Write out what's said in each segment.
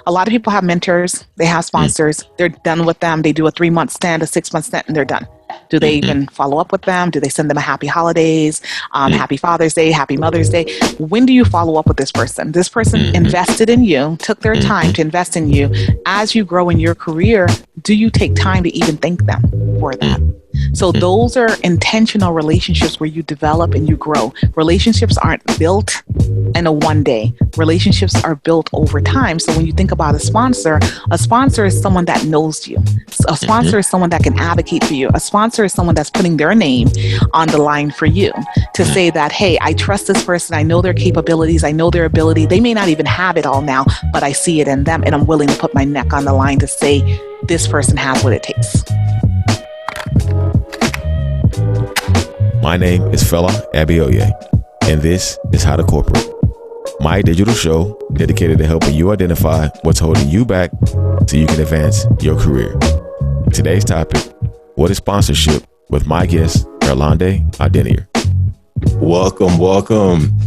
A lot of people have mentors, they have sponsors, they're done with them. They do a 3 month stint, a 6 month stint, and they're done. Do they Mm-hmm. even follow up with them? Do they send them a happy holidays, happy Father's Day, happy Mother's Day? When do you follow up with this person? This person Mm-hmm. invested in you, took their time Mm-hmm. to invest in you. As you grow in your career, do you take time to even thank them for that? So those are intentional relationships where you develop and you grow. Relationships aren't built in a one day. Relationships are built over time. So when you think about a sponsor is someone that knows you. A sponsor is someone that can advocate for you. A sponsor is someone that's putting their name on the line for you to say that, hey, I trust this person. I know their capabilities. I know their ability. They may not even have it all now, but I see it in them and I'm willing to put my neck on the line to say this person has what it takes. My name is Fela Abioye, and this is How to Corporate, my digital show dedicated to helping you identify what's holding you back so you can advance your career. Today's topic, what is sponsorship, with my guest, Erlande Adenier. Welcome.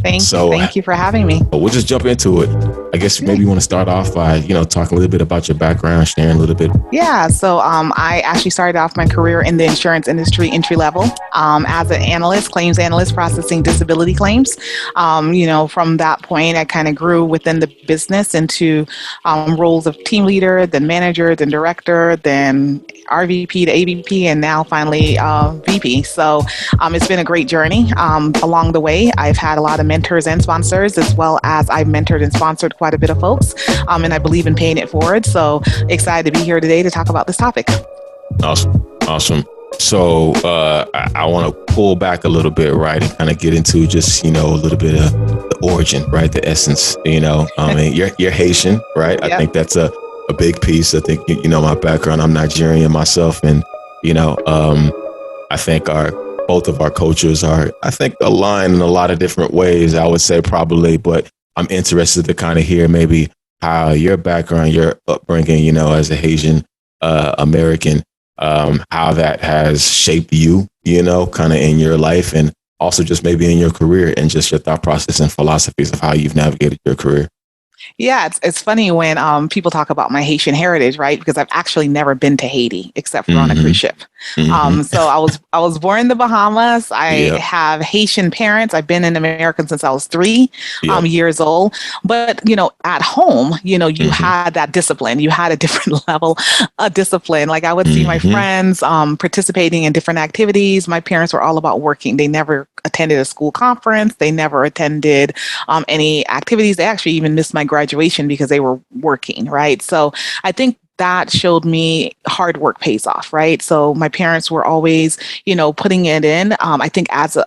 Thank you for having me. We'll just jump into it. I guess maybe you want to start off by, talking a little bit about your background, sharing a little bit. Yeah, so I actually started off my career in the insurance industry, entry level, as an analyst, claims analyst, processing disability claims. From that point, I kind of grew within the business into roles of team leader, then manager, then director, then RVP to AVP, and now finally VP. So it's been a great journey. Along the way, I've had a lot of mentors and sponsors, as well as I've mentored and sponsored quite a bit of folks, and I believe in paying it forward. So excited to be here today to talk about this topic. Awesome. So I want to pull back a little bit, right, and kind of get into just, a little bit of the origin, right, the essence. You're Haitian, right? Yep. I think that's a big piece. I think, my background, I'm Nigerian myself, and, I think both of our cultures are, I think, aligned in a lot of different ways, I would say probably, but I'm interested to kind of hear maybe how your background, your upbringing, as a Haitian American, how that has shaped you, kind of in your life, and also just maybe in your career, and just your thought process and philosophies of how you've navigated your career. Yeah, it's funny when people talk about my Haitian heritage, right? Because I've actually never been to Haiti except for on a cruise ship. So I was born in the Bahamas. I have Haitian parents. I've been in America since I was 3 years old. But at home, you had that discipline. You had a different level of discipline. Like I would see my friends participating in different activities. My parents were all about working. They never attended a school conference. They never attended any activities. They actually even missed my graduation because they were working, right? So I think that showed me hard work pays off, right? So my parents were always, putting it in. I think as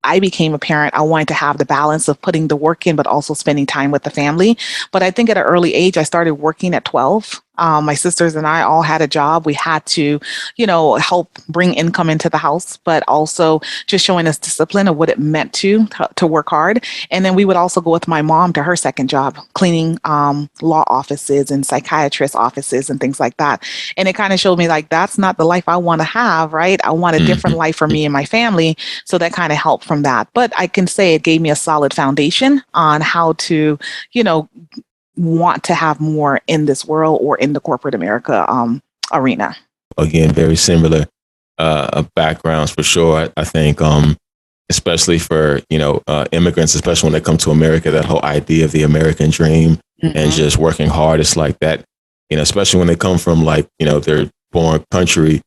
I became a parent, I wanted to have the balance of putting the work in, but also spending time with the family. But I think at an early age, I started working at 12. My sisters and I all had a job. We had to, help bring income into the house, but also just showing us discipline of what it meant to work hard. And then we would also go with my mom to her second job, cleaning law offices and psychiatrist offices and things like that. And it kind of showed me like, that's not the life I want to have, right? I want a different life for me and my family. So that kind of helped from that. But I can say it gave me a solid foundation on how to, want to have more in this world or in the corporate America arena. Again, very similar backgrounds for sure. I think, especially for, immigrants, especially when they come to America, that whole idea of the American dream and just working hard. It's like that, especially when they come from like, their born country.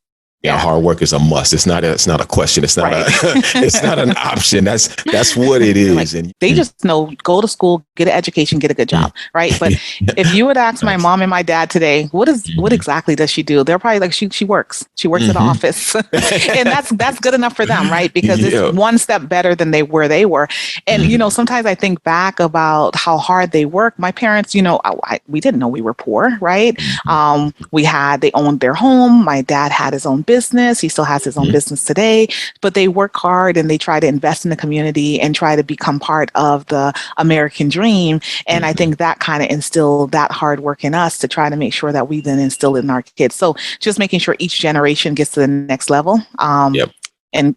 Hard work is a must. It's not a question. It's not it's not an option. That's what it is. Like, and they just know, go to school, get an education, get a good job. Right. But if you would ask my mom and my dad today, what exactly does she do? They're probably like, she works in the office. And that's good enough for them. Right. Because it's one step better than they were. And, sometimes I think back about how hard they work. My parents, we didn't know we were poor. Right. They owned their home. My dad had his own business. He still has his own business today, but they work hard and they try to invest in the community and try to become part of the American dream. And I think that kind of instilled that hard work in us to try to make sure that we then instill it in our kids. So just making sure each generation gets to the next level and,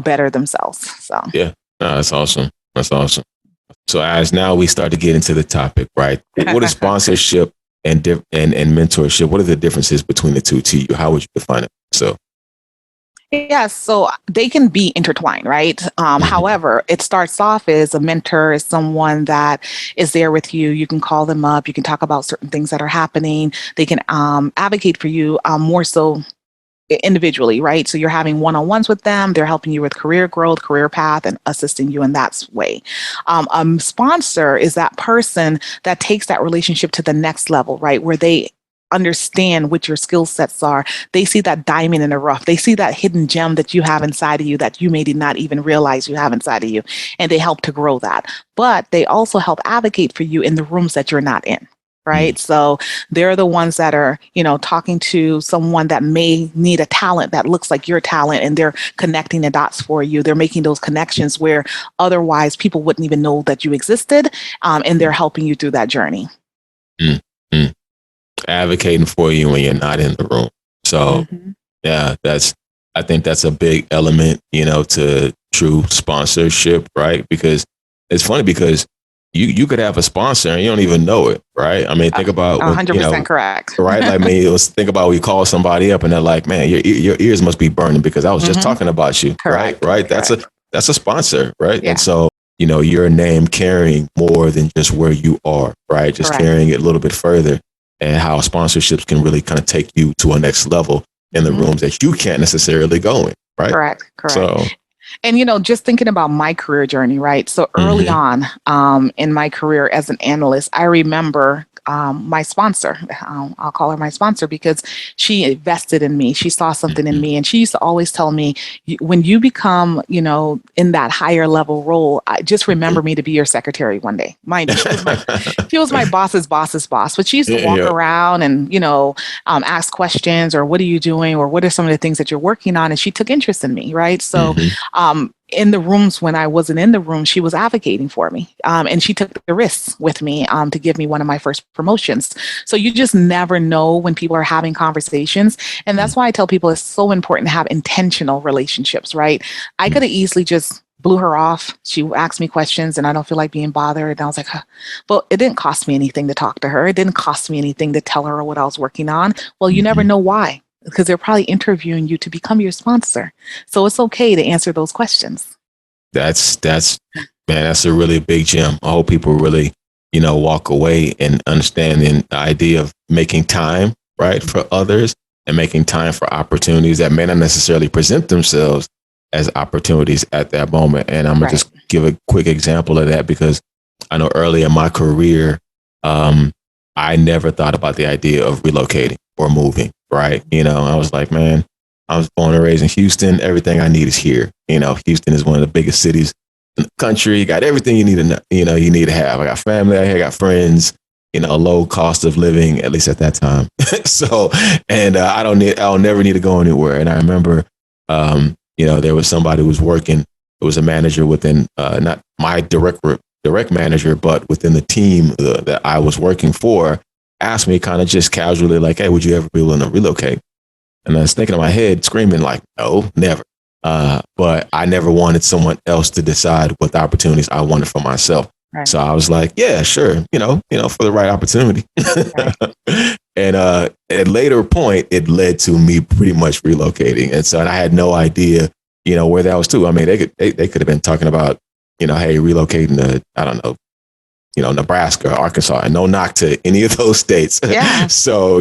better themselves. So, that's awesome. So as now we start to get into the topic, right? What is sponsorship and mentorship? What are the differences between the two to you? How would you define it? So. Yeah, so they can be intertwined, right? However, it starts off as a mentor is someone that is there with you. You can call them up. You can talk about certain things that are happening. They can advocate for you more so individually, right? So you're having one-on-ones with them. They're helping you with career growth, career path, and assisting you in that way. Sponsor is that person that takes that relationship to the next level, right? Where they understand what your skill sets are. They see that diamond in the rough. They see that hidden gem that you have inside of you that you may not even realize you have inside of you. And they help to grow that. But they also help advocate for you in the rooms that you're not in. Right. So they're the ones that are, talking to someone that may need a talent that looks like your talent, and they're connecting the dots for you. They're making those connections where otherwise people wouldn't even know that you existed. And they're helping you through that journey. Mm-hmm. Advocating for you when you're not in the room. So yeah, I think that's a big element, to true sponsorship, right? Because it's funny because you could have a sponsor and you don't even know it, right? I mean, think about 100% correct, right? Like, think about when you call somebody up and they're like, "Man, your ears must be burning because I was just talking about you." Correct. Right? That's a sponsor, right? Yeah. And so your name carrying more than just where you are, right? Just carrying it a little bit further, and how sponsorships can really kind of take you to a next level in the rooms that you can't necessarily go in, right? Correct. So. And, just thinking about my career journey, right? So early on in my career as an analyst, I remember my sponsor, I'll call her my sponsor because she invested in me. She saw something in me. And she used to always tell me, when you become, in that higher level role, just remember me to be your secretary one day. Mind you, she was my boss's boss's boss, but she used to walk around and, ask questions or what are you doing? Or what are some of the things that you're working on? And she took interest in me, right? So in the rooms when I wasn't in the room, she was advocating for me. And she took the risks with me to give me one of my first promotions. So you just never know when people are having conversations. And that's why I tell people it's so important to have intentional relationships, right? I could have easily just blew her off. She asked me questions and I don't feel like being bothered. And I was like, well, it didn't cost me anything to talk to her. It didn't cost me anything to tell her what I was working on. Well, you never know why. Because they're probably interviewing you to become your sponsor. So it's okay to answer those questions. That's a really big gem. I hope people really, walk away and understanding the idea of making time, right, for others and making time for opportunities that may not necessarily present themselves as opportunities at that moment. And I'm going to just give a quick example of that because I know early in my career, I never thought about the idea of relocating or moving. Right. I was like, man, I was born and raised in Houston. Everything I need is here. Houston is one of the biggest cities in the country. You got everything you need to, you need to have. I got family. I got friends, low cost of living, at least at that time. So, and I'll never need to go anywhere. And I remember, there was somebody who was working. It was a manager within, not my direct manager, but within the team that I was working for. Asked me kind of just casually like, hey, would you ever be willing to relocate? And I was thinking in my head, screaming like, no, never. But I never wanted someone else to decide what the opportunities I wanted for myself. Right. So I was like, yeah, sure. For the right opportunity. Right. And at a later point, it led to me pretty much relocating. And so I had no idea, where that was to. I mean, they could have been talking about, hey, relocating to, I don't know, Nebraska, Arkansas, and no knock to any of those states. Yeah. So,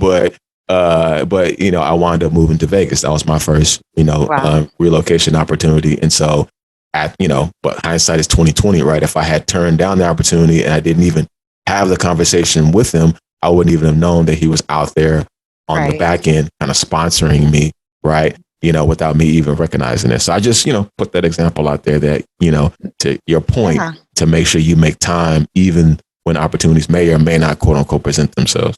but I wound up moving to Vegas. That was my first, relocation opportunity. And so but hindsight is 2020, right? If I had turned down the opportunity and I didn't even have the conversation with him, I wouldn't even have known that he was out there on the back end kind of sponsoring me, right? Without me even recognizing it. So I just, put that example out there that, to your point, to make sure you make time, even when opportunities may or may not, quote unquote, present themselves.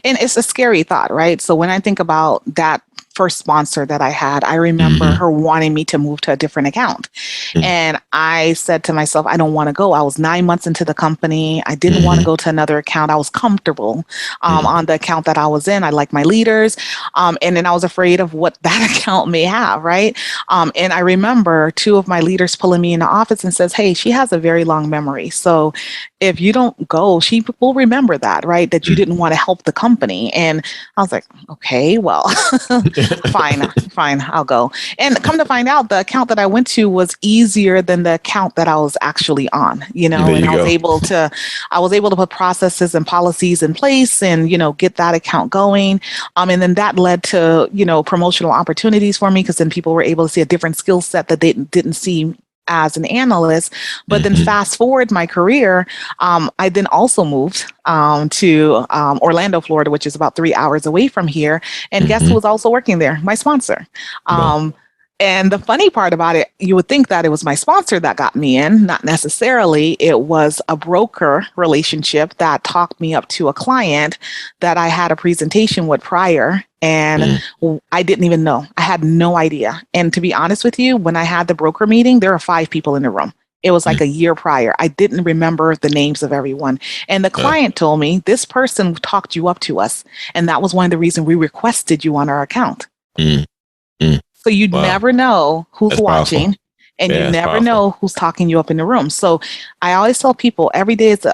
And it's a scary thought, right? So when I think about that first sponsor that I had, I remember her wanting me to move to a different account. And I said to myself, I don't want to go. I was 9 months into the company. I didn't want to go to another account. I was comfortable on the account that I was in. I like my leaders. And then I was afraid of what that account may have, right? And I remember two of my leaders pulling me in the office and says, hey, she has a very long memory. So if you don't go, she will remember that, right? That you didn't want to help the company. And I was like, okay, well, fine, I'll go. And come to find out, the account that I went to was easier than the account that I was actually on, and I was able to put processes and policies in place and, get that account going. And then that led to, promotional opportunities for me, because then people were able to see a different skill set that they didn't see as an analyst. But then fast forward my career, I then also moved to Orlando, Florida, which is about 3 hours away from here. And guess who was also working there? My sponsor. And the funny part about it, you would think that it was my sponsor that got me in. Not necessarily. It was a broker relationship that talked me up to a client that I had a presentation with prior. And I didn't even know. I had no idea. And to be honest with you, when I had the broker meeting, there were 5 people in the room. It was like a year prior. I didn't remember the names of everyone. And the client told me, this person talked you up to us. And that was one of the reasons we requested you on our account. So you never know who's watching, and you never know who's talking you up in the room. So I always tell people every day is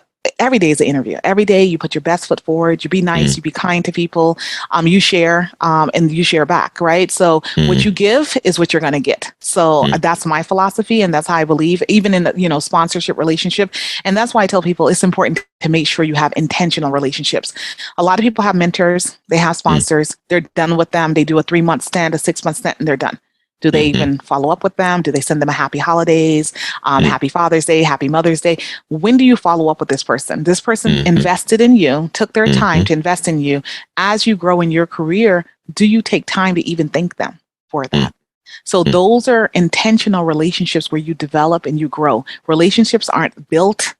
an interview. Every day you put your best foot forward. You be nice. You be kind to people. You share, and you share back, right? So what you give is what you're going to get. So that's my philosophy, and that's how I believe, even in the sponsorship relationship. And that's why I tell people it's important to make sure you have intentional relationships. A lot of people have mentors. They have sponsors. They're done with them. They do a 3-month stint, a 6-month stint, and they're done. Do they even follow up with them? Do they send them a happy holidays, happy Father's Day, happy Mother's Day? When do you follow up with this person? This person invested in you, took their time to invest in you. As you grow in your career, do you take time to even thank them for that? So those are intentional relationships where you develop and you grow. Relationships aren't built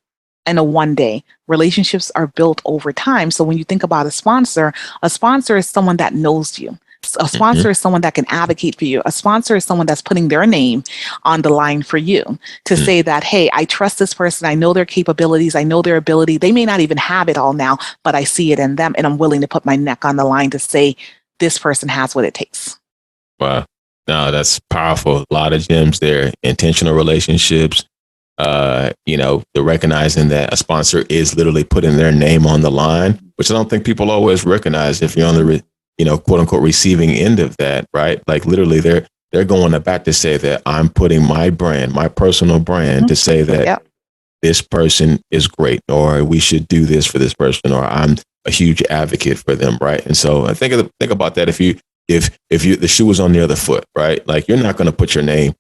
in a one day. Relationships are built over time. So when you think about a sponsor is someone that knows you. A sponsor is someone that can advocate for you. A sponsor is someone that's putting their name on the line for you to say that, hey, I trust this person. I know their capabilities. I know their ability. They may not even have it all now, but I see it in them. And I'm willing to put my neck on the line to say this person has what it takes. Wow. No, that's powerful. A lot of gems there. Intentional relationships, the recognizing that a sponsor is literally putting their name on the line, which I don't think people always recognize if you're on the quote unquote receiving end of that, right? Like literally they're going to bat to say that I'm putting my brand, my personal brand to say that this person is great, or we should do this for this person, or I'm a huge advocate for them. Right. And so I think about that. If the shoe is on the other foot, right? Like you're not going to put your name,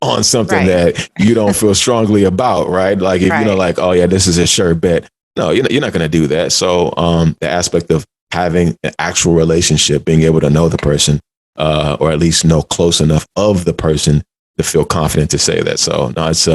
on something that you don't feel strongly about. Right. Like if like, oh yeah, this is a sure bet. No, you're not going to do that. So the aspect of having an actual relationship, being able to know the person, or at least know close enough of the person to feel confident to say that. So no, it's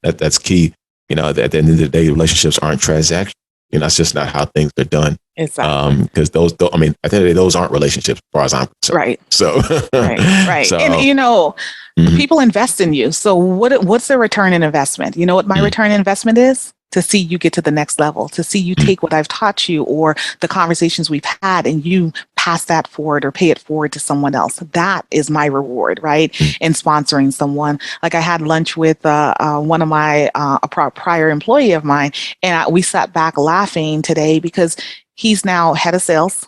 that's key. At the end of the day, relationships aren't transactions. That's just not how things are done. Exactly. Because those, at the end of the day, those aren't relationships as far as I'm concerned. Right. So right. So, and people invest in you. So what's the return in investment? You know what my return in investment is? To see you get to the next level, to see you take what I've taught you or the conversations we've had and you pass that forward or pay it forward to someone else. That is my reward, right? In sponsoring someone. Like I had lunch with one of my, a prior employee of mine, and we sat back laughing today because he's now head of sales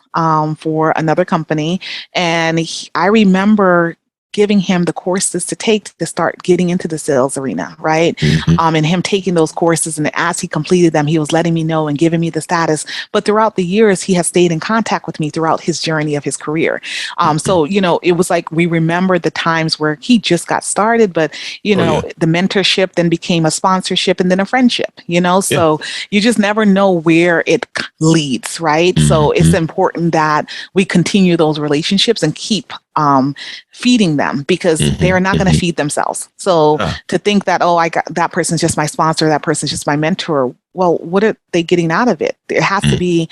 for another company. And I remember giving him the courses to take to start getting into the sales arena, right? And him taking those courses, and as he completed them, he was letting me know and giving me the status. But throughout the years, he has stayed in contact with me throughout his journey of his career. So, it was like we remember the times where he just got started, but, the mentorship then became a sponsorship and then a friendship, so you just never know where it leads, right? So it's important that we continue those relationships and keep feeding them, because they're not going to feed themselves. So to think that, I got that person's just my sponsor, that person's just my mentor. Well, what are they getting out of it? There has to be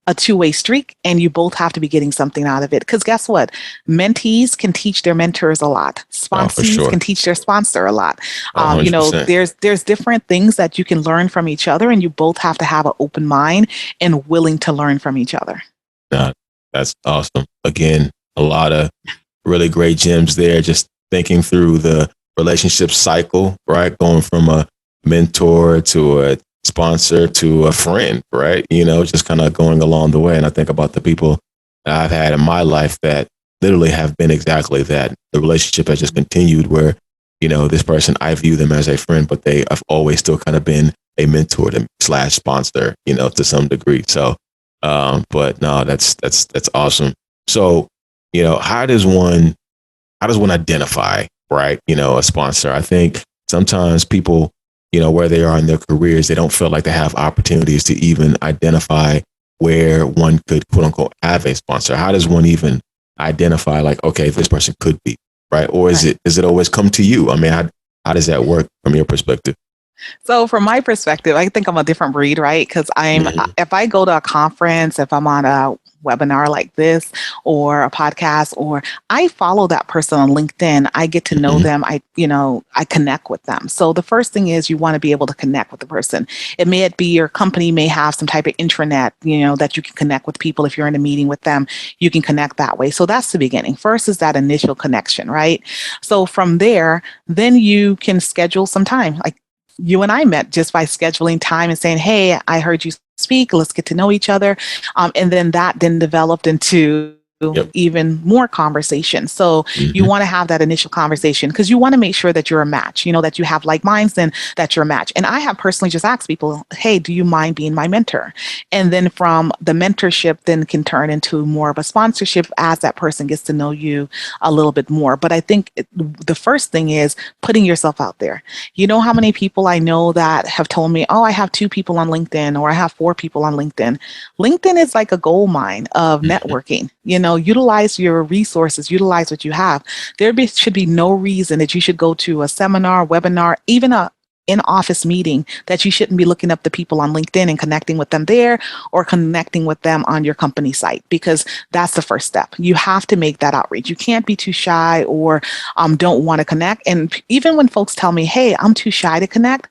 a two-way streak, and you both have to be getting something out of it. Because guess what? Mentees can teach their mentors a lot. Sponsees can teach their sponsor a lot. There's different things that you can learn from each other, and you both have to have an open mind and willing to learn from each other. That's awesome. Again, a lot of really great gems there. Just thinking through the relationship cycle, right? Going from a mentor to a sponsor to a friend, right? Just kind of going along the way. And I think about the people that I've had in my life that literally have been exactly that. The relationship has just continued where, this person, I view them as a friend, but they have always still kind of been a mentor / sponsor, to some degree. So, but no, that's awesome. So, how does one identify, right? A sponsor? I think sometimes people, where they are in their careers, they don't feel like they have opportunities to even identify where one could, quote unquote, have a sponsor. How does one even identify, like, okay, this person could be, right? Or does it always come to you? I mean, how does that work from your perspective? So from my perspective, I think I'm a different breed, right? Because if I go to a conference, if I'm on a webinar like this or a podcast, or I follow that person on LinkedIn, I get to know them. I connect with them. So the first thing is you want to be able to connect with the person. It may be your company may have some type of intranet, that you can connect with people. If you're in a meeting with them, you can connect that way. So that's the beginning. First is that initial connection, right? So from there, then you can schedule some time. Like you and I met just by scheduling time and saying, hey, I heard you speak, let's get to know each other. And then that then developed into even more conversation. So you want to have that initial conversation because you want to make sure that you're a match, that you have like minds and that you're a match. And I have personally just asked people, hey, do you mind being my mentor? And then from the mentorship then can turn into more of a sponsorship as that person gets to know you a little bit more. But I think the first thing is putting yourself out there. You know how many people I know that have told me, oh, I have 2 people on LinkedIn or I have 4 people on LinkedIn. LinkedIn is like a gold mine of networking. Utilize your resources, utilize what you have. Should be no reason that you should go to a seminar, webinar, even a in-office meeting that you shouldn't be looking up the people on LinkedIn and connecting with them there or connecting with them on your company site, because that's the first step. You have to make that outreach. You can't be too shy or don't want to connect. And even when folks tell me, hey, I'm too shy to connect,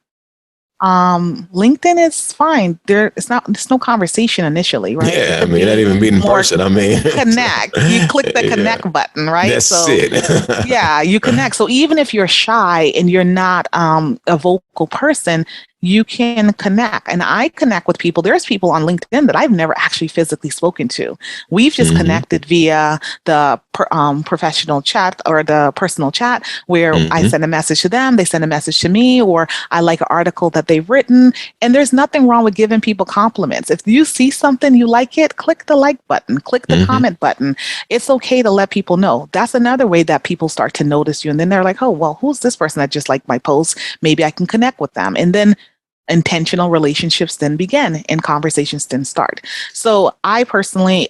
LinkedIn is fine. There's no conversation initially, right? Yeah, not even meet in person. Connect. You click the connect button, right? That's it. Yeah, you connect. So even if you're shy and you're not a vocal person, you can connect. And I connect with people. There's people on LinkedIn that I've never actually physically spoken to. We've just connected via the professional chat or the personal chat where I send a message to them, they send a message to me, or I like an article that they've written. And there's nothing wrong with giving people compliments. If you see something, you like it, click the like button, click the comment button. It's okay to let people know. That's another way that people start to notice you. And then they're like, oh, well, who's this person that just liked my post? Maybe I can connect with them. And then intentional relationships then begin and conversations then start. So I personally,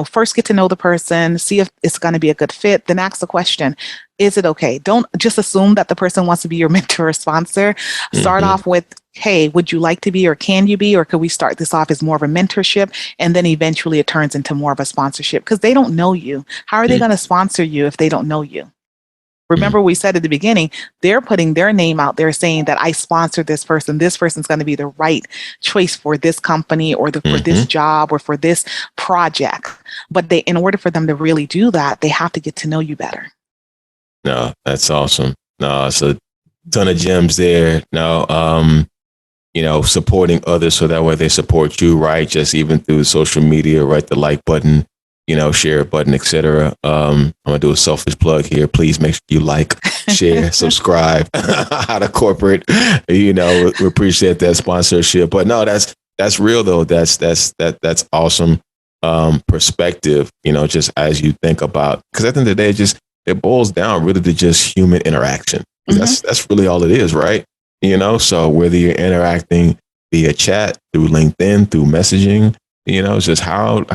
first get to know the person, see if it's going to be a good fit, then ask the question, is it okay? Don't just assume that the person wants to be your mentor or sponsor. Start off with, hey, would you like to be, or can you be, or could we start this off as more of a mentorship? And then eventually it turns into more of a sponsorship because they don't know you. How are they going to sponsor you if they don't know you? Remember, we said at the beginning, they're putting their name out there saying that I sponsor this person. This person's going to be the right choice for this company or for this job or for this project. But in order for them to really do that, they have to get to know you better. No, that's awesome. No, it's a ton of gems there. No, supporting others so that way they support you, right? Just even through social media, right? The like button, share button, etc. I'm gonna do a selfish plug here. Please make sure you like, share, subscribe. Out of corporate, we appreciate that sponsorship. But no, that's real though. That's awesome perspective. Just as you think about, because at the end of the day, it boils down really to just human interaction. That's really all it is, right? So whether you're interacting via chat, through LinkedIn, through messaging, it's just how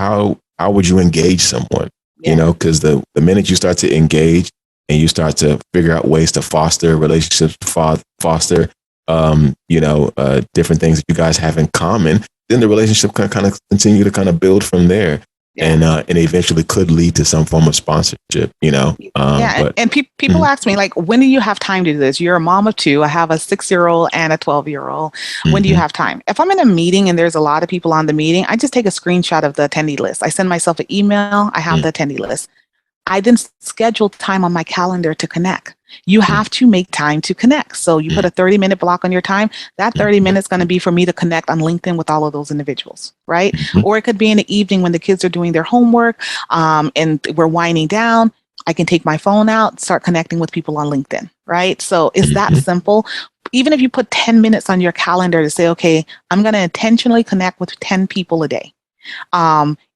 would you engage someone? Because the minute you start to engage and you start to figure out ways to foster relationships, foster, different things that you guys have in common, then the relationship can kind of continue to kind of build from there. Yeah. And eventually could lead to some form of sponsorship, And people ask me, like, when do you have time to do this? You're a mom of two. I have a 6-year-old and a 12-year-old. When do you have time? If I'm in a meeting and there's a lot of people on the meeting, I just take a screenshot of the attendee list. I send myself an email. I have the attendee list. I then schedule time on my calendar to connect. You have to make time to connect. So you put a 30-minute block on your time. That 30 minutes is going to be for me to connect on LinkedIn with all of those individuals, right? Or it could be in the evening when the kids are doing their homework and we're winding down. I can take my phone out, start connecting with people on LinkedIn, right? So it's that simple. Even if you put 10 minutes on your calendar to say, okay, I'm going to intentionally connect with 10 people a day.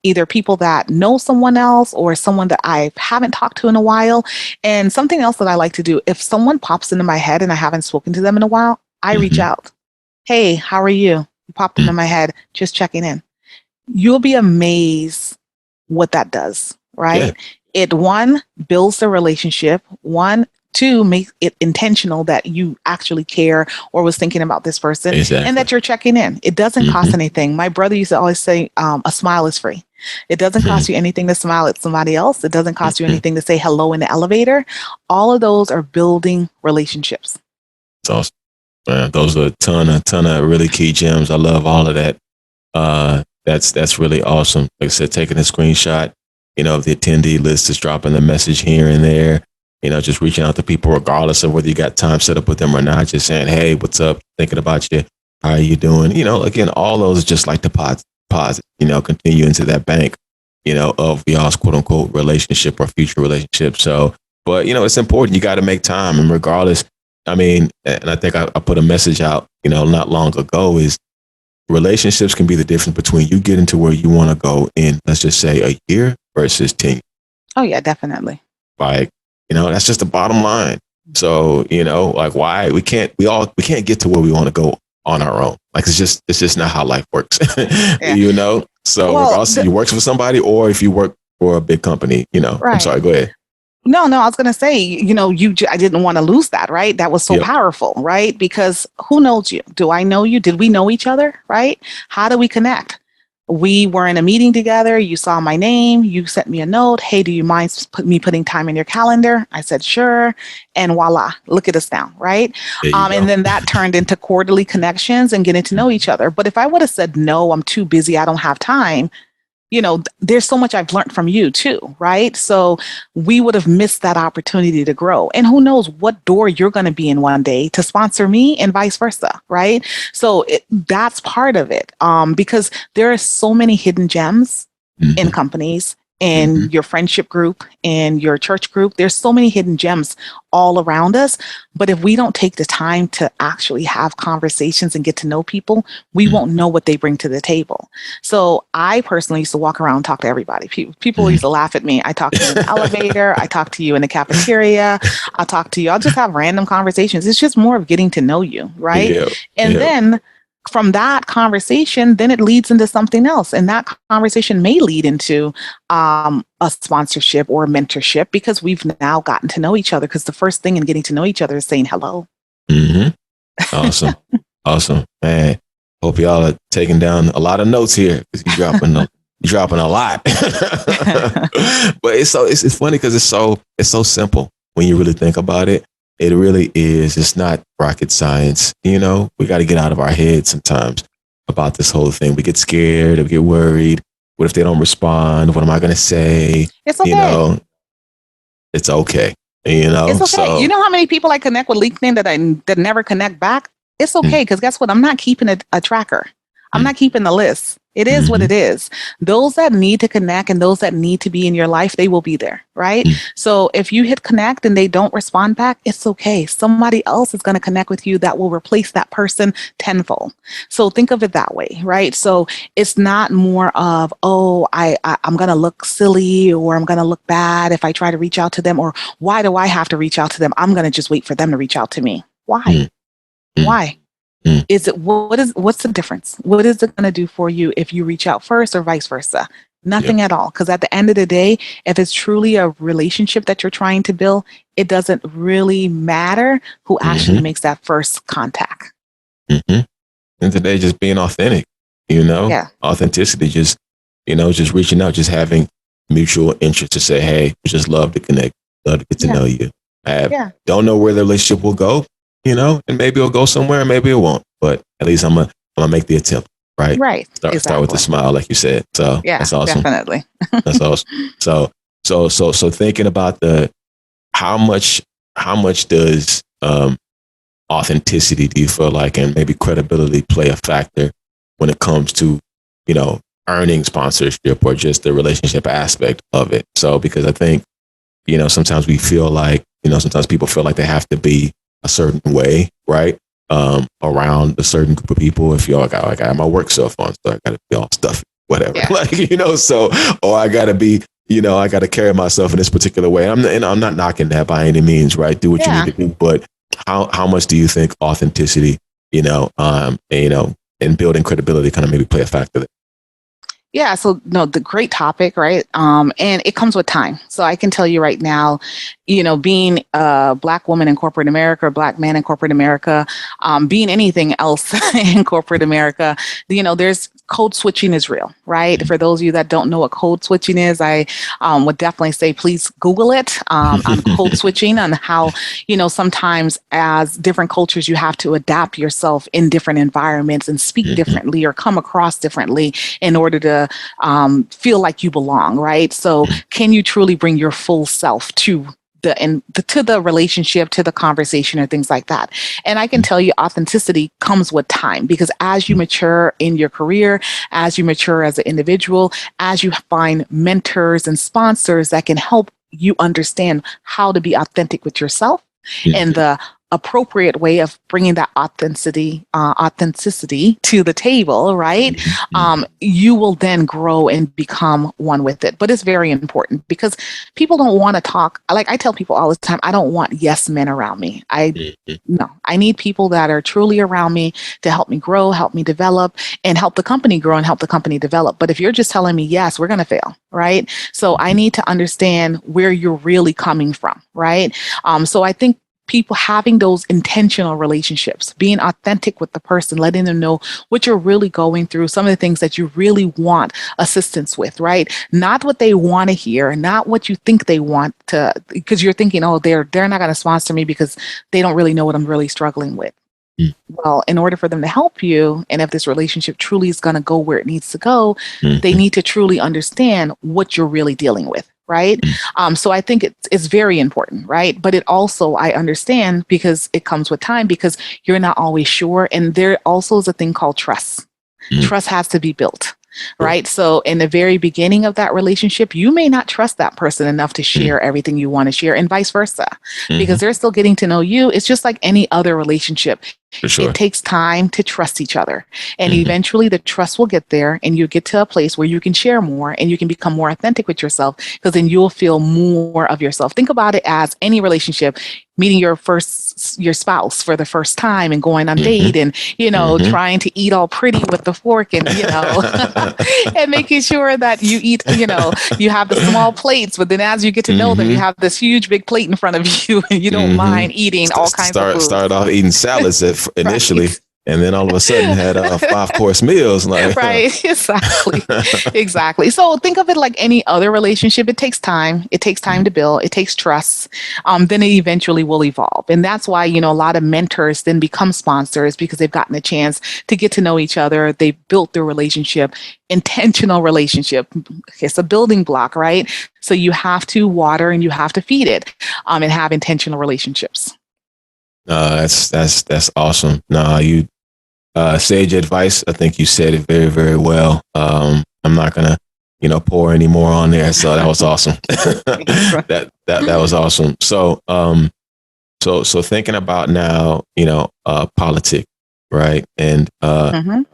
Either people that know someone else or someone that I haven't talked to in a while. And something else that I like to do, if someone pops into my head and I haven't spoken to them in a while, I reach out. Hey, how are you? You popped into my head, just checking in. You'll be amazed what that does, right? Yeah. It, one, builds the relationship. One, two, make it intentional that you actually care or was thinking about this person and that you're checking in. It doesn't cost anything. My brother used to always say, a smile is free. It doesn't cost you anything to smile at somebody else. It doesn't cost you anything to say hello in the elevator. All of those are building relationships. It's awesome. Man, those are a ton of really key gems. I love all of that. That's really awesome. Like I said, taking a screenshot, of the attendee list, is dropping the message here and there. Just reaching out to people regardless of whether you got time set up with them or not. Just saying, hey, what's up? Thinking about you. How are you doing? Again, all those just like deposit, continue into that bank, of y'all's quote unquote relationship or future relationship. So, but, it's important. You got to make time. And regardless, I mean, and I think I put a message out, not long ago, is relationships can be the difference between you getting to where you want to go in, let's just say, a year versus 10. Oh, yeah, definitely. Like, that's just the bottom line. So, like why we can't get to where we want to go on our own. Like, it's just not how life works, So regardless if you work for somebody or if you work for a big company, right. I'm sorry, go ahead. No, I was going to say, I didn't want to lose that, right? That was so powerful, right? Because who knows you? Do I know you? Did we know each other, right? How do we connect? We were in a meeting together. You saw my name. You sent me a note. Hey, do you mind putting time in your calendar? I said, sure. And voila, look at us now, right? And then that turned into quarterly connections and getting to know each other. But if I would have said, no, I'm too busy, I don't have time, there's so much I've learned from you too, right? So we would have missed that opportunity to grow. And who knows what door you're going to be in one day to sponsor me and vice versa, right? So that's part of it, because there are so many hidden gems in companies, in your friendship group, in your church group. There's so many hidden gems all around us. But if we don't take the time to actually have conversations and get to know people, we won't know what they bring to the table. So I personally used to walk around and talk to everybody. People used to laugh at me. I talk to you in the elevator. I talk to you in the cafeteria. I'll talk to you. I'll just have random conversations. It's just more of getting to know you, right? Then from that conversation, then it leads into something else. And that conversation may lead into a sponsorship or a mentorship, because we've now gotten to know each other. Because the first thing in getting to know each other is saying hello. Awesome. Awesome. Man, hope y'all are taking down a lot of notes here, because you're dropping a lot. But it's funny because it's so simple when you really think about it. It really is. It's not rocket science. We got to get out of our heads sometimes about this whole thing. We get scared, we get worried. What if they don't respond? What am I going to say? It's okay. It's okay. It's okay. So, you know how many people I connect with LinkedIn that never connect back? It's okay, because guess what? I'm not keeping a tracker. I'm not keeping the list. It is what it is. Those that need to connect and those that need to be in your life, they will be there, right? So if you hit connect and they don't respond back, it's okay. Somebody else is going to connect with you that will replace that person tenfold. So think of it that way, right? So it's not more of, I'm going to look silly or I'm going to look bad if I try to reach out to them, or why do I have to reach out to them? I'm going to just wait for them to reach out to me. Why? Why? What's the difference? What is it going to do for you if you reach out first or vice versa? Nothing at all. Because at the end of the day, if it's truly a relationship that you're trying to build, it doesn't really matter who actually makes that first contact. And today, just being authentic, Authenticity, just reaching out, just having mutual interest to say, hey, just love to connect, love to get to know you. Don't know where the relationship will go, and maybe it'll go somewhere, maybe it won't, but at least I'm gonna make the attempt. Right. Start with a smile, like you said. So that's awesome. Definitely. That's awesome. So thinking about how much does authenticity, do you feel like, and maybe credibility play a factor when it comes to, earning sponsorship or just the relationship aspect of it? So, because I think, sometimes we feel like, sometimes people feel like they have to be a certain way, right? Around a certain group of people. If I got my work cell phone, so I got to be all stuffy, whatever. So, or I got to be, I got to carry myself in this particular way. I'm not knocking that by any means, right? Do what you need to do. But how much do you think authenticity, and building credibility kind of maybe play a factor there? Yeah. So no, the great topic, right? And it comes with time. So I can tell you right now, being a Black woman in corporate America, or Black man in corporate America, being anything else in corporate America, there's code switching is real, right? For those of you that don't know what code switching is, I would definitely say, please Google it on code switching, on how, sometimes as different cultures, you have to adapt yourself in different environments and speak differently or come across differently in order to feel like you belong, right? So can you truly bring your full self to the relationship, to the conversation, or things like that? And I can tell you, authenticity comes with time, because as you mature in your career, as you mature as an individual, as you find mentors and sponsors that can help you understand how to be authentic with yourself and the appropriate way of bringing that authenticity to the table, right? You will then grow and become one with it. But it's very important, because people don't want to talk. Like I tell people all the time, I don't want yes men around me. No, I need people that are truly around me to help me grow, help me develop, and help the company grow and help the company develop. But if you're just telling me yes, we're going to fail, right? So I need to understand where you're really coming from, right? So I think people having those intentional relationships, being authentic with the person, letting them know what you're really going through, some of the things that you really want assistance with, right? Not what they want to hear, not what you think they want to, because you're thinking, oh, they're not going to sponsor me because they don't really know what I'm really struggling with. Well, in order for them to help you, and if this relationship truly is going to go where it needs to go, they need to truly understand what you're really dealing with. Right. So I think it's very important. Right. But it also, I understand, because it comes with time, because you're not always sure. And there also is a thing called trust. Trust has to be built. Right. So in the very beginning of that relationship, you may not trust that person enough to share everything you want to share, and vice versa, because they're still getting to know you. It's just like any other relationship. For sure. It takes time to trust each other. And eventually the trust will get there, and you get to a place where you can share more and you can become more authentic with yourself, because then you'll feel more of yourself. Think about it as any relationship, meeting your spouse for the first time and going on date and, trying to eat all pretty with the fork and, and making sure that you eat, you have the small plates, but then as you get to know them, you have this huge big plate in front of you and you don't mind eating all kinds of food. Start off eating salads initially. Right. And then all of a sudden had 5-course meals. Right, exactly. So think of it like any other relationship. It takes time. It takes time to build. It takes trust. Then it eventually will evolve. And that's why, a lot of mentors then become sponsors, because they've gotten a chance to get to know each other. They've built their relationship, intentional relationship. It's a building block, right? So you have to water and you have to feed it and have intentional relationships. That's awesome. You sage advice. I think you said it very, very well. I'm not gonna, pour any more on there. So that was awesome. that was awesome. So thinking about now, politics, right? And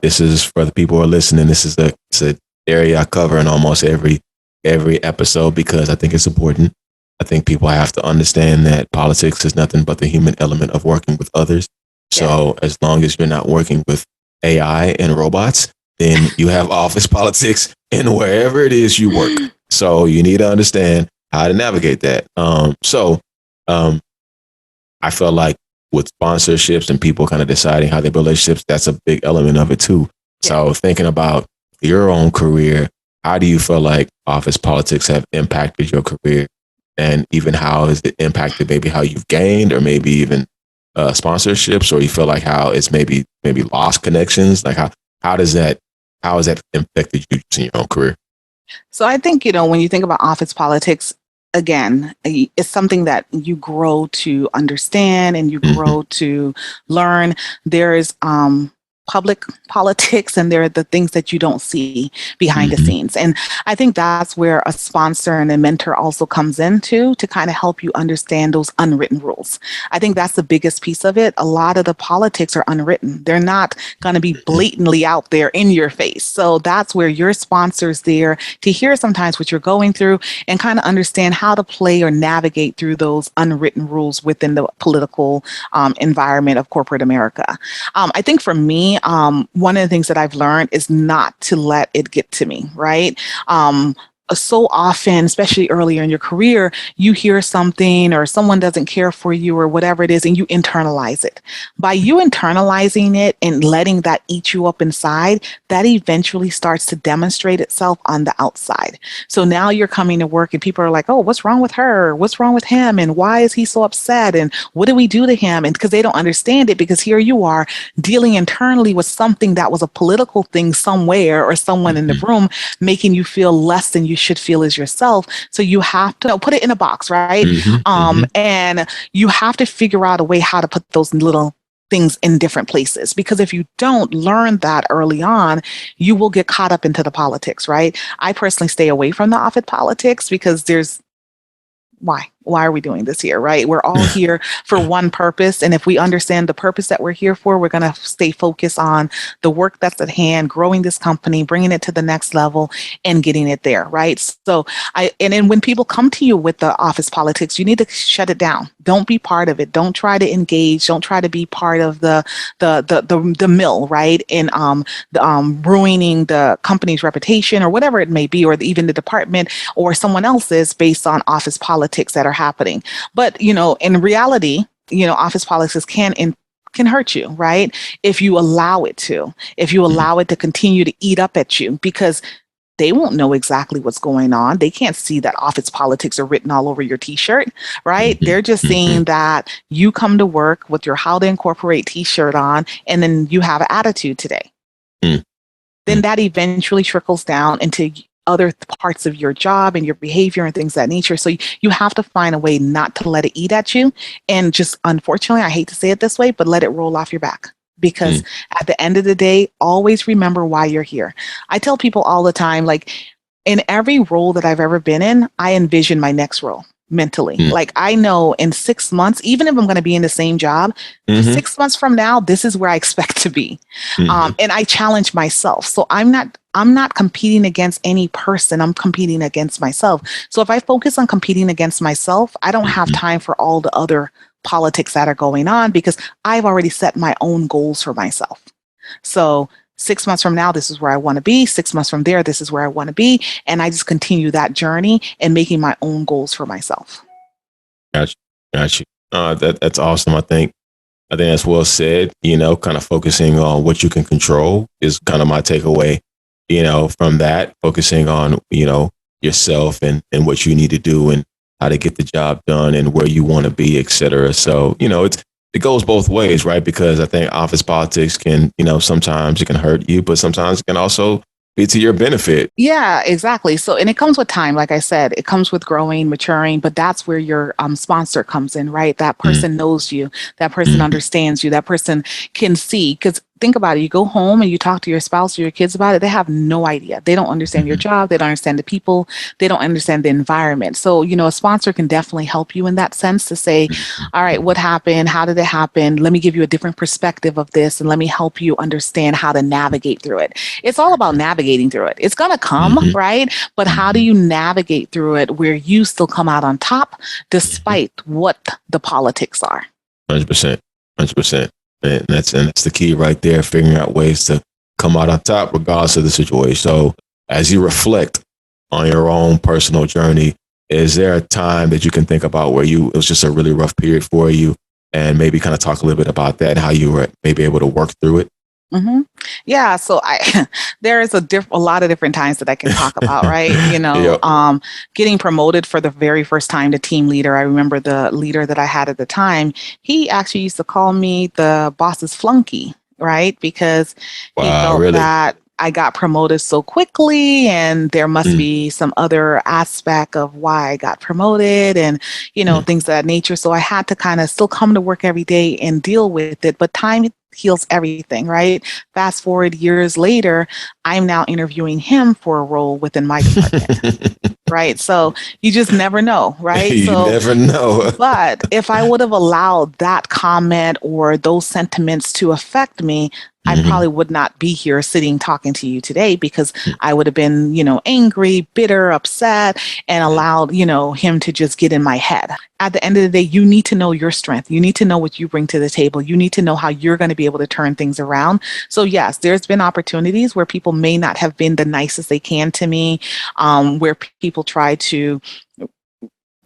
this is for the people who are listening. This is it's an area I cover in almost every episode, because I think it's important. I think people have to understand that politics is nothing but the human element of working with others. So as long as you're not working with AI and robots, then you have office politics in wherever it is you work. So you need to understand how to navigate that. I feel like with sponsorships and people kind of deciding how they build relationships, that's a big element of it too. So thinking about your own career, how do you feel like office politics have impacted your career? And even how has it impacted maybe how you've gained or maybe even sponsorships, or you feel like how it's maybe lost connections? Like how has that affected you in your own career? So I think, when you think about office politics, again, it's something that you grow to understand and you grow to learn. There is public politics and there are the things that you don't see behind the scenes. And I think that's where a sponsor and a mentor also comes into to kind of help you understand those unwritten rules. I think that's the biggest piece of it. A lot of the politics are unwritten. They're not going to be blatantly out there in your face. So that's where your sponsor's there to hear sometimes what you're going through and kind of understand how to play or navigate through those unwritten rules within the political environment of corporate America. I think for me, one of the things that I've learned is not to let it get to me, right? So often, especially earlier in your career, you hear something or someone doesn't care for you or whatever it is, and you internalize it. By you internalizing it and letting that eat you up inside, that eventually starts to demonstrate itself on the outside. So now you're coming to work and people are like, oh, what's wrong with her? What's wrong with him? And why is he so upset? And what did we do to him? And because they don't understand it, because here you are dealing internally with something that was a political thing somewhere or someone in the room making you feel less than you should feel as yourself. So you have to put it in a box, right? And you have to figure out a way how to put those little things in different places, because if you don't learn that early on, you will get caught up into the politics, right? I personally stay away from the office politics because why are we doing this here, right? We're all here for one purpose. And if we understand the purpose that we're here for, we're going to stay focused on the work that's at hand, growing this company, bringing it to the next level and getting it there, right? So and then when people come to you with the office politics, you need to shut it down. Don't be part of it. Don't try to engage. Don't try to be part of the mill, right? In ruining the company's reputation or whatever it may be, or even the department or someone else's based on office politics that are happening. But, in reality, office politics can hurt you, right? If you allow it to, continue to eat up at you, because they won't know exactly what's going on. They can't see that office politics are written all over your t-shirt, right? They're just seeing that you come to work with your How to Incorporate t-shirt on, and then you have an attitude today. Then that eventually trickles down into other parts of your job and your behavior and things of that nature. So you have to find a way not to let it eat at you. And just, unfortunately, I hate to say it this way, but let it roll off your back. Because at the end of the day, always remember why you're here. I tell people all the time, like, in every role that I've ever been in, I envision my next role mentally. Like, I know in 6 months, even if I'm going to be in the same job, 6 months from now, this is where I expect to be. And I challenge myself. So I'm not competing against any person. I'm competing against myself. So if I focus on competing against myself, I don't have time for all the other politics that are going on, because I've already set my own goals for myself. So 6 months from now, this is where I want to be. 6 months from there, this is where I want to be. And I just continue that journey and making my own goals for myself. Got you. That's awesome. I think that's well said. Kind of focusing on what you can control is kind of my takeaway, from that, focusing on, yourself and what you need to do and how to get the job done and where you want to be, et cetera. So, it goes both ways, right? Because I think office politics can, sometimes it can hurt you, but sometimes it can also be to your benefit. Yeah, exactly. So, and it comes with time. Like I said, it comes with growing, maturing, but that's where your sponsor comes in, right? That person knows you, that person understands you, that person can see, because think about it. You go home and you talk to your spouse or your kids about it. They have no idea. They don't understand your job. They don't understand the people. They don't understand the environment. So, a sponsor can definitely help you in that sense to say, all right, what happened? How did it happen? Let me give you a different perspective of this, and let me help you understand how to navigate through it. It's all about navigating through it. It's going to come, right? But how do you navigate through it where you still come out on top despite what the politics are? 100%. 100%. And that's the key right there, figuring out ways to come out on top regardless of the situation. So as you reflect on your own personal journey, is there a time that you can think about where it was just a really rough period for you, and maybe kind of talk a little bit about that and how you were maybe able to work through it? Mm-hmm. Yeah, so there is a lot of different times that I can talk about, right? Yep. Getting promoted for the very first time to team leader. I remember the leader that I had at the time, he actually used to call me the boss's flunky, right? Because he Wow, felt really? that I got promoted so quickly and there must Mm, be some other aspect of why I got promoted and, mm, things of that nature. So I had to kind of still come to work every day and deal with it. But time heals everything, right? Fast forward years later, I'm now interviewing him for a role within my department, right? So you just never know, right? you So, never know. but if I would have allowed that comment or those sentiments to affect me, I Hmm. probably would not be here sitting talking to you today because I would have been, angry, bitter, upset, and allowed, him to just get in my head. At the end of the day, you need to know your strength. You need to know what you bring to the table. You need to know how you're going to be able to turn things around. So, yes, there's been opportunities where people may not have been the nicest they can to me, where people try to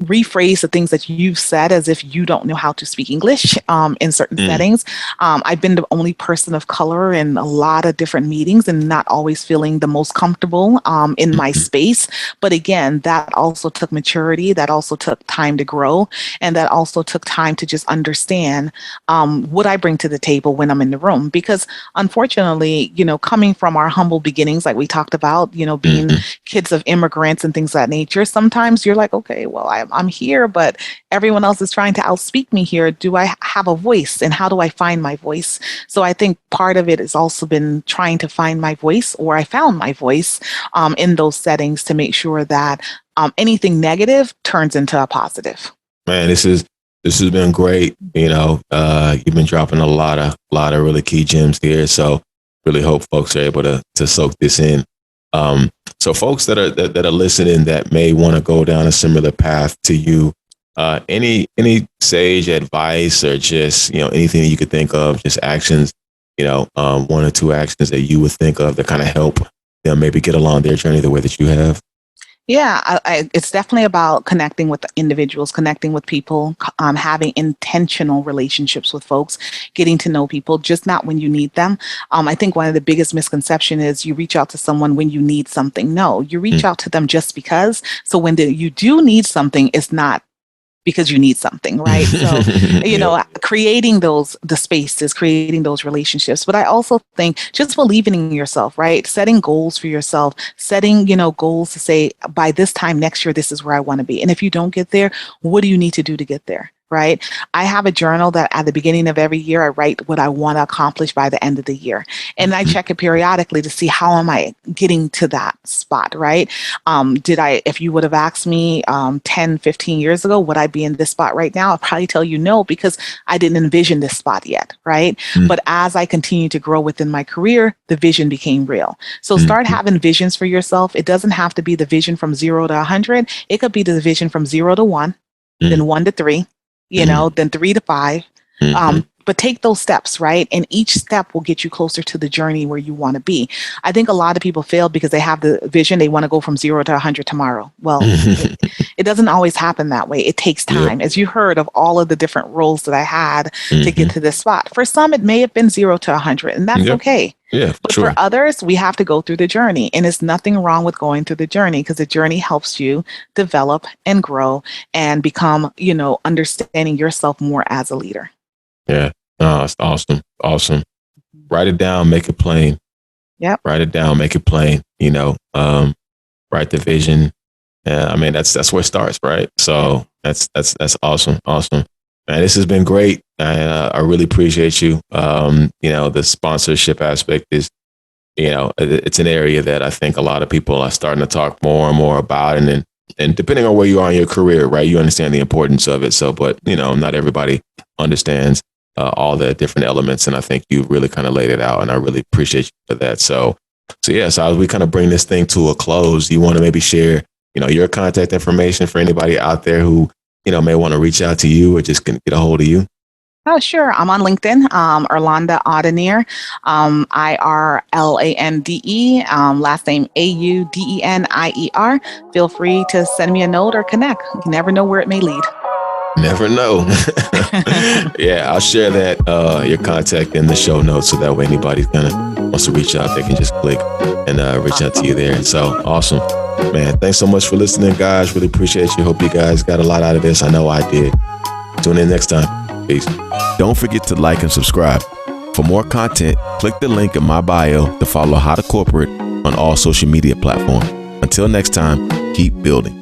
rephrase the things that you've said as if you don't know how to speak English in certain Mm, settings. I've been the only person of color in a lot of different meetings and not always feeling the most comfortable in my mhm. space. But again, that also took maturity, that also took time to grow, and that also took time to just understand what I bring to the table when I'm in the room. Because unfortunately, coming from our humble beginnings, like we talked about, being Mhm. kids of immigrants and things of that nature, sometimes you're like, okay, well, I'm here, but everyone else is trying to outspeak me here. Do I have a voice and how do I find my voice? So I think part of it has also been trying to find my voice, or I found my voice in those settings to make sure that anything negative turns into a positive. Man, this has been great. You've been dropping a lot of really key gems here. So really hope folks are able to soak this in. Um, so folks that are listening that may want to go down a similar path to you, any sage advice or just anything that you could think of, just actions, one or two actions that you would think of that kind of help them maybe get along their journey the way that you have. Yeah, it's definitely about connecting with individuals, connecting with people, having intentional relationships with folks, getting to know people, just not when you need them. I think one of the biggest misconception is you reach out to someone when you need something. No, you reach Mm. out to them just because. So when you do need something, it's not because you need something, right? So, Yep. creating the spaces, creating those relationships. But I also think just believing in yourself, right? Setting goals for yourself, setting, goals to say, by this time next year, this is where I want to be. And if you don't get there, what do you need to do to get there? Right. I have a journal that at the beginning of every year, I write what I want to accomplish by the end of the year. And I Mhm. check it periodically to see how am I getting to that spot, right? If you would have asked me 10, 15 years ago, would I be in this spot right now? I'll probably tell you no, because I didn't envision this spot yet, right? Mm. But as I continue to grow within my career, the vision became real. So start Mhm. having visions for yourself. It doesn't have to be the vision from 0 to 100. It could be the vision from 0 to 1, Mm. then 1 to 3, Mm. then 3 to 5. Mhm. But take those steps, right? And each step will get you closer to the journey where you want to be. I think a lot of people fail because they have the vision. They want to go from 0 to 100 tomorrow. Well, it doesn't always happen that way. It takes Yep. time. As you heard of all of the different roles that I had to get Mhm. to this spot. For some, it may have been 0 to 100, and that's Yep. okay. Yeah, for But for sure. others, we have to go through the journey. And it's nothing wrong with going through the journey because the journey helps you develop and grow and become, understanding yourself more as a leader. Yeah. Oh, it's awesome. Awesome. Write it down, make it plain. Yep. Write it down, make it plain. Write the vision. Yeah, I mean that's where it starts, right? Yep. So that's awesome, awesome. Man, this has been great. I really appreciate you. The sponsorship aspect is, it's an area that I think a lot of people are starting to talk more and more about, and depending on where you are in your career, right, you understand the importance of it. So, but not everybody understands all the different elements, and I think you really kind of laid it out, and I really appreciate you for that. So yeah. So as we kind of bring this thing to a close, you want to maybe share, your contact information for anybody out there who may want to reach out to you or just can get a hold of you. Oh, sure. I'm on LinkedIn, Orlando Audenier, Irlande, last name Audenier. Feel free to send me a note or connect. You never know where it may lead. Never know. Yeah, I'll share that your contact in the show notes, so that way anybody wants to reach out, they can just click and reach out to you there. So awesome, man. Thanks so much for listening, guys. Really appreciate you. Hope you guys got a lot out of this. I know I did. Tune in next time. Peace. Don't forget to like and subscribe. For more content, click the link in my bio to follow How to Corporate on all social media platforms. Until next time, keep building.